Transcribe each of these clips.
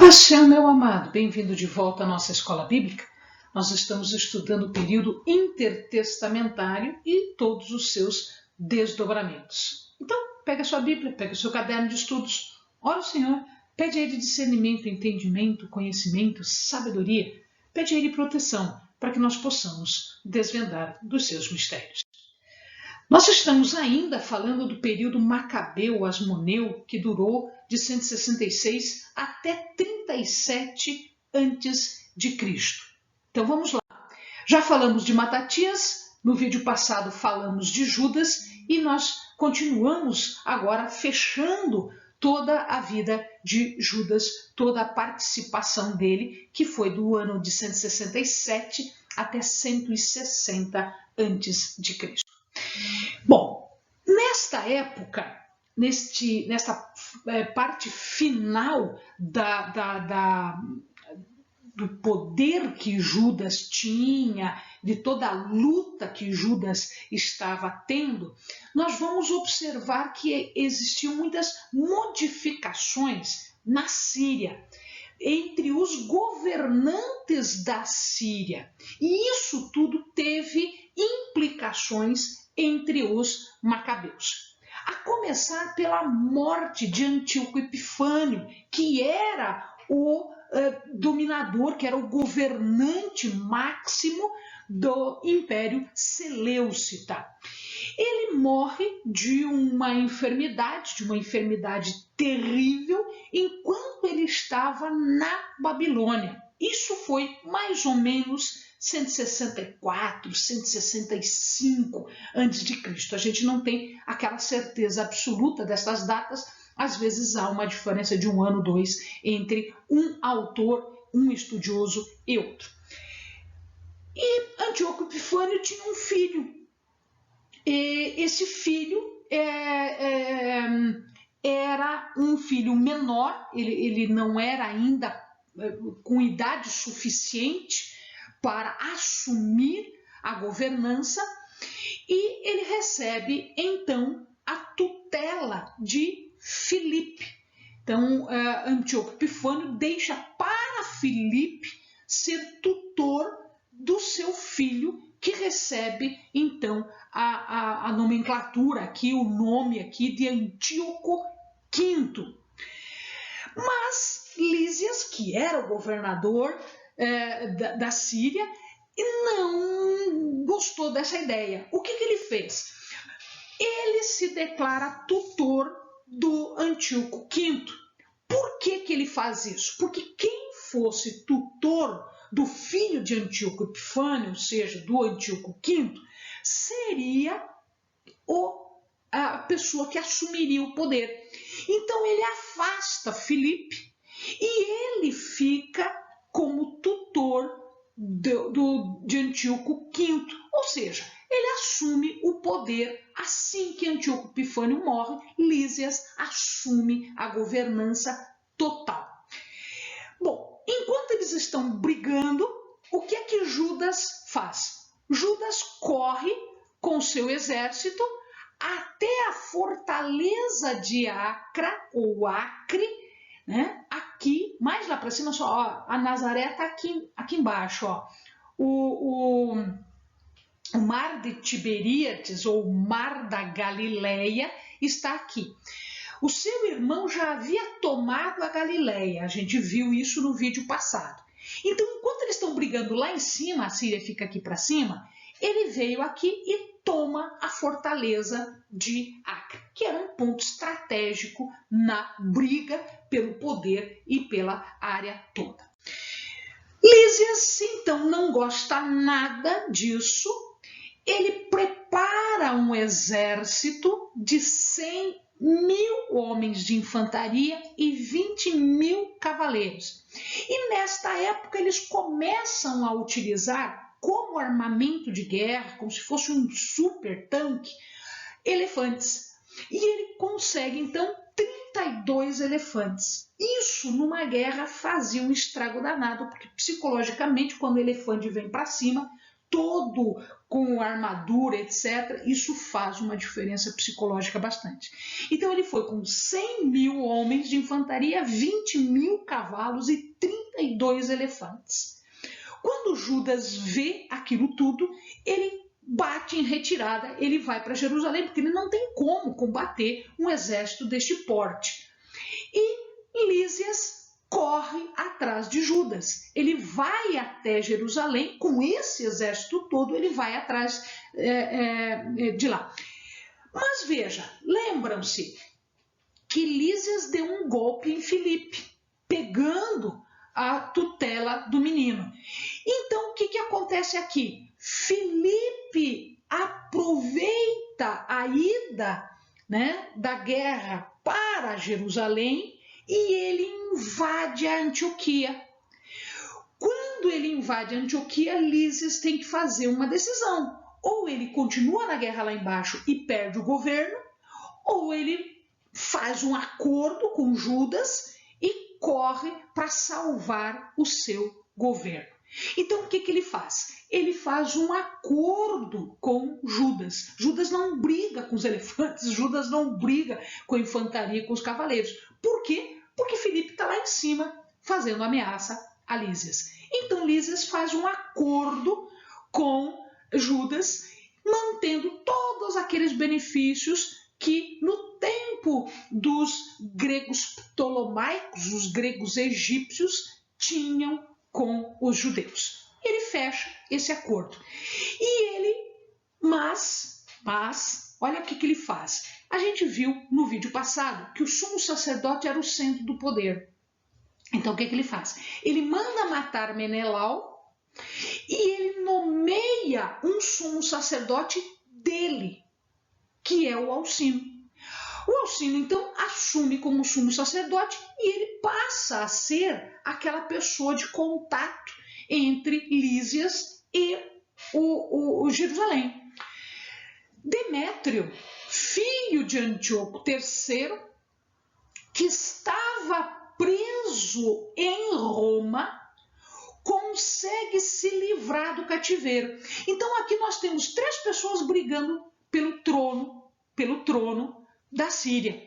Paixão, meu amado, bem-vindo de volta à nossa escola bíblica. Nós estamos estudando o período intertestamentário e todos os seus desdobramentos. Então, pega a sua Bíblia, pega o seu caderno de estudos, ora ao Senhor, pede a Ele discernimento, entendimento, conhecimento, sabedoria, pede a Ele proteção para que nós possamos desvendar dos seus mistérios. Nós estamos ainda falando do período Macabeu-Asmoneu, que durou de 166 até 37 a.C. Então vamos lá. Já falamos de Matatias, no vídeo passado falamos de Judas e nós continuamos agora fechando toda a vida de Judas, toda a participação dele, que foi do ano de 167 até 160 a.C. Bom, nesta época, nesta parte final do poder que Judas tinha, de toda a luta que Judas estava tendo, nós vamos observar que existiam muitas modificações na Síria, entre os governantes da Síria. E isso tudo teve implicações entre os macabeus. A começar pela morte de Antíoco Epifânio, que era o dominador, que era o governante máximo do Império Seleucida. Ele morre de uma enfermidade terrível, enquanto ele estava na Babilônia. Isso foi mais ou menos 164, 165 a.C. A gente não tem aquela certeza absoluta dessas datas, às vezes há uma diferença de um ano, dois, entre um autor, um estudioso e outro. E Antíoco Epifânio tinha um filho. E esse filho era um filho menor, ele não era ainda com idade suficiente para assumir a governança, e ele recebe então a tutela de Filipe. Então, Antíoco Epifânio deixa para Filipe ser tutor do seu filho, que recebe então a nomenclatura aqui, o nome aqui de Antíoco V. Mas Lísias, que era o governador da Síria, não gostou dessa ideia. O que ele fez? Ele se declara tutor do Antíoco V. Por que ele faz isso? Porque quem fosse tutor do filho de Antíoco Epifânio, ou seja, do Antíoco V, seria a pessoa que assumiria o poder. Então ele afasta Filipe e ele fica como tutor de Antíoco V, ou seja, ele assume o poder. Assim que Antíoco Epifânio morre, Lísias assume a governança total. Bom, enquanto eles estão brigando, o que é que Judas faz? Judas corre com seu exército até a fortaleza de Acra, ou Acre, né? Aqui, mais lá para cima, só, ó, a Nazaré está aqui embaixo. Ó. O mar de Tiberíades, ou mar da Galileia, está aqui. O seu irmão já havia tomado a Galileia, a gente viu isso no vídeo passado. Então, enquanto eles estão brigando lá em cima, a Síria fica aqui para cima, ele veio aqui e toma a fortaleza de Acre, que era um ponto estratégico na briga pelo poder e pela área toda. Lísias, então, não gosta nada disso. Ele prepara um exército de 100.000 homens de infantaria e 20.000 cavaleiros. E nesta época eles começam a utilizar como armamento de guerra, como se fosse um super tanque, elefantes. E ele consegue então 32 elefantes. Isso numa guerra fazia um estrago danado, porque psicologicamente quando o elefante vem para cima, todo com armadura, etc., isso faz uma diferença psicológica bastante. Então ele foi com 100 mil homens de infantaria, 20 mil cavalos e 32 elefantes. Quando Judas vê aquilo tudo, ele bate em retirada, ele vai para Jerusalém, porque ele não tem como combater um exército deste porte. E Lísias corre atrás de Judas. Ele vai até Jerusalém, com esse exército todo, ele vai atrás de lá. Mas veja, lembram-se que Lísias deu um golpe em Filipe, pegando a tutela do menino. Então, o que acontece aqui? Filipe aproveita a ida, né, da guerra para Jerusalém e ele invade a Antioquia. Quando ele invade a Antioquia, Lísias tem que fazer uma decisão. Ou ele continua na guerra lá embaixo e perde o governo, ou ele faz um acordo com Judas e corre para salvar o seu governo. Então, o que ele faz? Ele faz um acordo com Judas. Judas não briga com os elefantes, Judas não briga com a infantaria, com os cavaleiros. Por quê? Porque Filipe está lá em cima fazendo ameaça a Lísias. Então, Lísias faz um acordo com Judas, mantendo todos aqueles benefícios que no tempo dos gregos ptolomaicos, os gregos egípcios, tinham com os judeus. Ele fecha esse acordo. E ele, mas, olha o que ele faz. A gente viu no vídeo passado que o sumo sacerdote era o centro do poder. Então, o que ele faz? Ele manda matar Menelau e ele nomeia um sumo sacerdote dele, que é o Alcino. O Alcino, então, assume como sumo sacerdote e ele passa a ser aquela pessoa de contato entre Lísias e o Jerusalém. Demétrio, filho de Antíoco III, que estava preso em Roma, consegue se livrar do cativeiro. Então aqui nós temos 3 pessoas brigando pelo trono da Síria,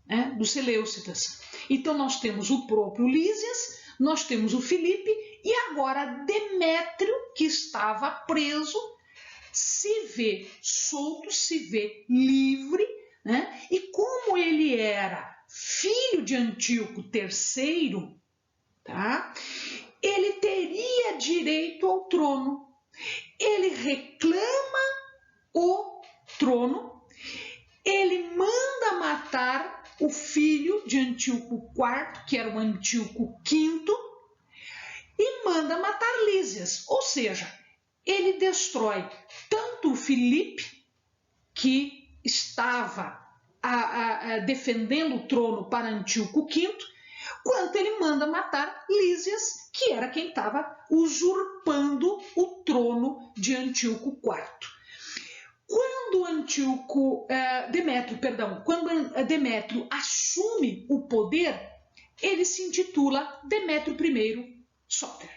né, dos Seleucidas. Então nós temos o próprio Lísias, nós temos o Filipe e agora Demétrio, que estava preso, se vê solto, se vê livre, né? E como ele era filho de Antíoco III, tá? Ele teria direito ao trono. Ele reclama o trono, ele manda matar o filho de Antíoco IV, que era o Antíoco V, e manda matar Lísias. Ou seja, ele destrói tanto o Filipe, que estava defendendo o trono para Antíoco V, quanto ele manda matar Lísias, que era quem estava usurpando o trono de Antíoco IV. Quando Demétrio assume o poder, ele se intitula Demétrio I Sóter.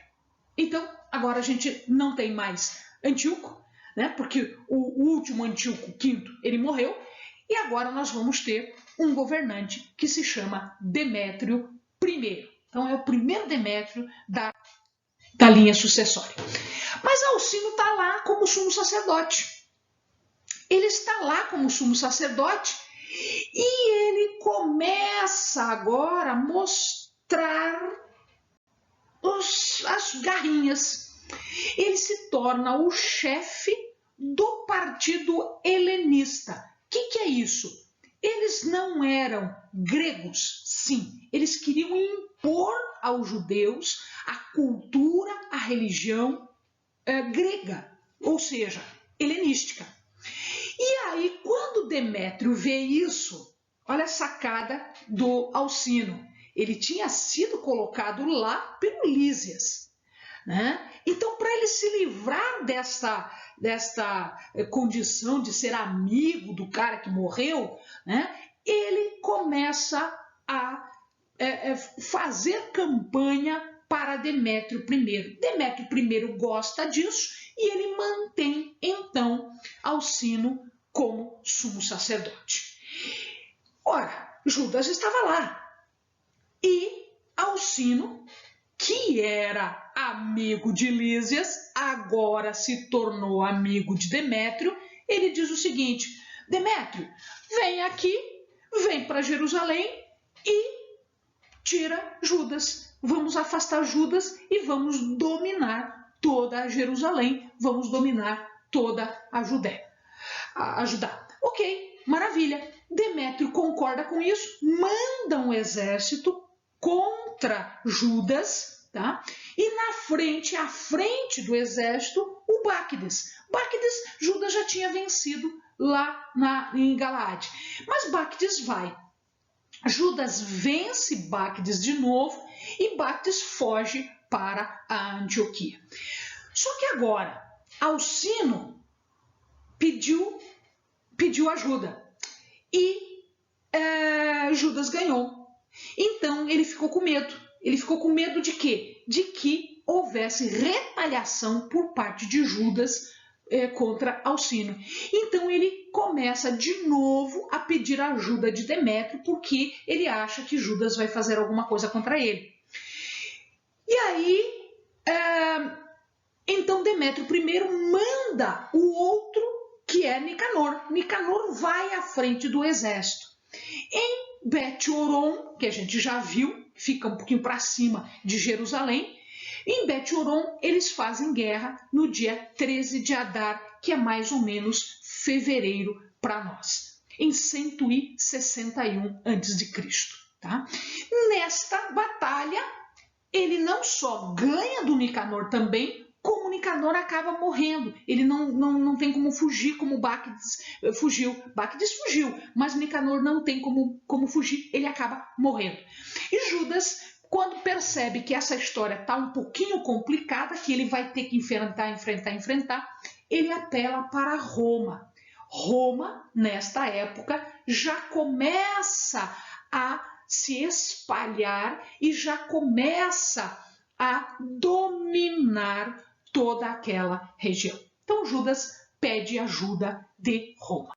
Então, agora a gente não tem mais Antíoco, né? Porque o último Antíoco V ele morreu, e agora nós vamos ter um governante que se chama Demétrio I. Então é o primeiro Demétrio da linha sucessória. Mas Alcino está lá como sumo sacerdote. Ele está lá como sumo sacerdote e ele começa agora a mostrar as garrinhas. Ele se torna o chefe do partido helenista. O que é isso? Eles não eram gregos, sim. Eles queriam impor aos judeus a cultura, a religião grega, ou seja, helenística. E aí, quando Demétrio vê isso, olha a sacada do Alcino. Ele tinha sido colocado lá pelo Lísias, né? Então, para ele se livrar desta condição de ser amigo do cara que morreu, né? Ele começa a fazer campanha para Demétrio I. Demétrio I gosta disso e ele mantém então Alcino como sumo sacerdote. Ora, Judas estava lá e Alcino, que era amigo de Lísias, agora se tornou amigo de Demétrio. Ele diz o seguinte: Demétrio, vem aqui, vem para Jerusalém e tira Judas. Vamos afastar Judas e vamos dominar toda a Jerusalém, vamos dominar toda a Judéia. A Judá. Ok, maravilha. Demétrio concorda com isso, manda um exército contra Judas, tá? E à frente do exército, o Báquides. Báquides, Judas já tinha vencido lá em Galaade. Mas Báquides vai. Judas vence Báquides de novo e Báquides foge para a Antioquia. Só que agora, Alcino pediu ajuda e Judas ganhou. Então ele ficou com medo. Ele ficou com medo de quê? De que houvesse retaliação por parte de Judas contra Alcino. Então ele começa de novo a pedir ajuda de Demétrio, porque ele acha que Judas vai fazer alguma coisa contra ele. E aí, então Demétrio primeiro manda o outro, que é Nicanor. Nicanor vai à frente do exército. Em Bet-Horon, que a gente já viu, fica um pouquinho para cima de Jerusalém, em Bet-Horon eles fazem guerra no dia 13 de Adar, que é mais ou menos fevereiro para nós, em 161 a.C. Tá? Nesta batalha, ele não só ganha do Nicanor também, como Nicanor acaba morrendo. Ele não tem como fugir como Báquides fugiu. Báquides fugiu, mas Nicanor não tem como fugir, ele acaba morrendo. E Judas, quando percebe que essa história está um pouquinho complicada, que ele vai ter que enfrentar, ele apela para Roma. Roma, nesta época, já começa a se espalhar e já começa a dominar toda aquela região. Então Judas pede ajuda de Roma.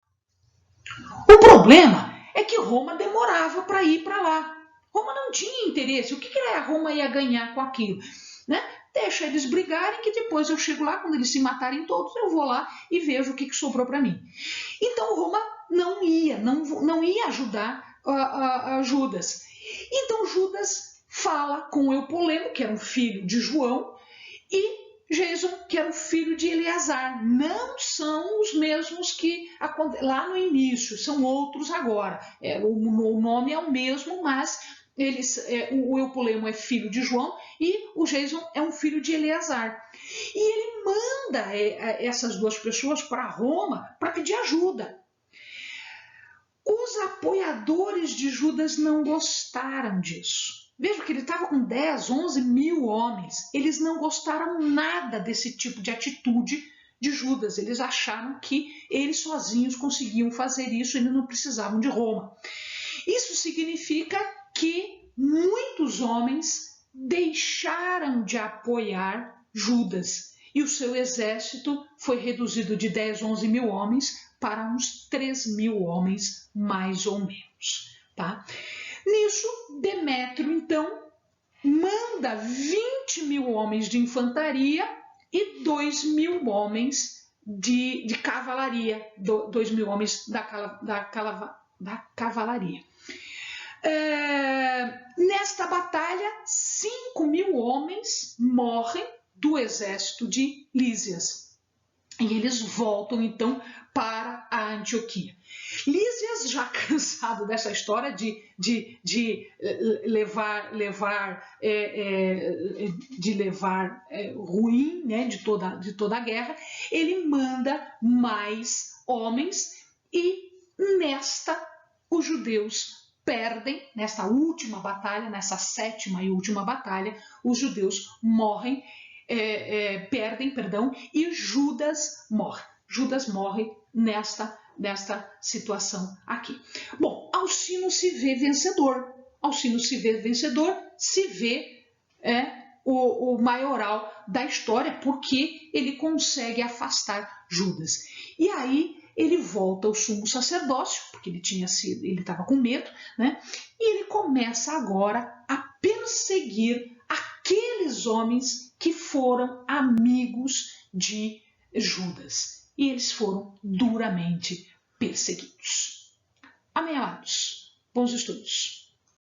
O problema é que Roma demorava para ir para lá. Roma não tinha interesse. O que a Roma ia ganhar com aquilo? Né? Deixa eles brigarem, que depois eu chego lá, quando eles se matarem todos, eu vou lá e vejo o que sobrou para mim. Então Roma não ia ajudar a Judas. Então Judas fala com Eupolemo, que era um filho de João, e Jason, que era o filho de Eleazar. Não são os mesmos que lá no início, são outros agora. O nome é o mesmo, mas o Eupolemo é filho de João e o Jason é um filho de Eleazar. E ele manda essas duas pessoas para Roma para pedir ajuda. Os apoiadores de Judas não gostaram disso. Veja que ele estava com 10, 11 mil homens. Eles não gostaram nada desse tipo de atitude de Judas. Eles acharam que eles sozinhos conseguiam fazer isso, eles não precisavam de Roma. Isso significa que muitos homens deixaram de apoiar Judas e o seu exército foi reduzido de 10, 11 mil homens para uns 3 mil homens, mais ou menos. Tá? Nisso, Demétrio, então, manda 20 mil homens de infantaria e 2 mil homens de cavalaria, 2 mil homens da cavalaria. Nesta batalha, 5 mil homens morrem do exército de Lísias. E eles voltam, então, para a Antioquia. Lísias, já cansado dessa história de levar ruim, né, de toda a guerra, ele manda mais homens e os judeus perdem, nesta última batalha, nessa 7ª e última batalha, os judeus perdem, e Judas morre. Judas morre nesta situação aqui. Bom, Alcino se vê vencedor. Alcino se vê vencedor, se vê o maioral da história, porque ele consegue afastar Judas. E aí ele volta ao sumo sacerdócio, porque ele estava com medo, né? E ele começa agora a perseguir aqueles homens que foram amigos de Judas. E eles foram duramente perseguidos. Amém, amados? Bons estudos.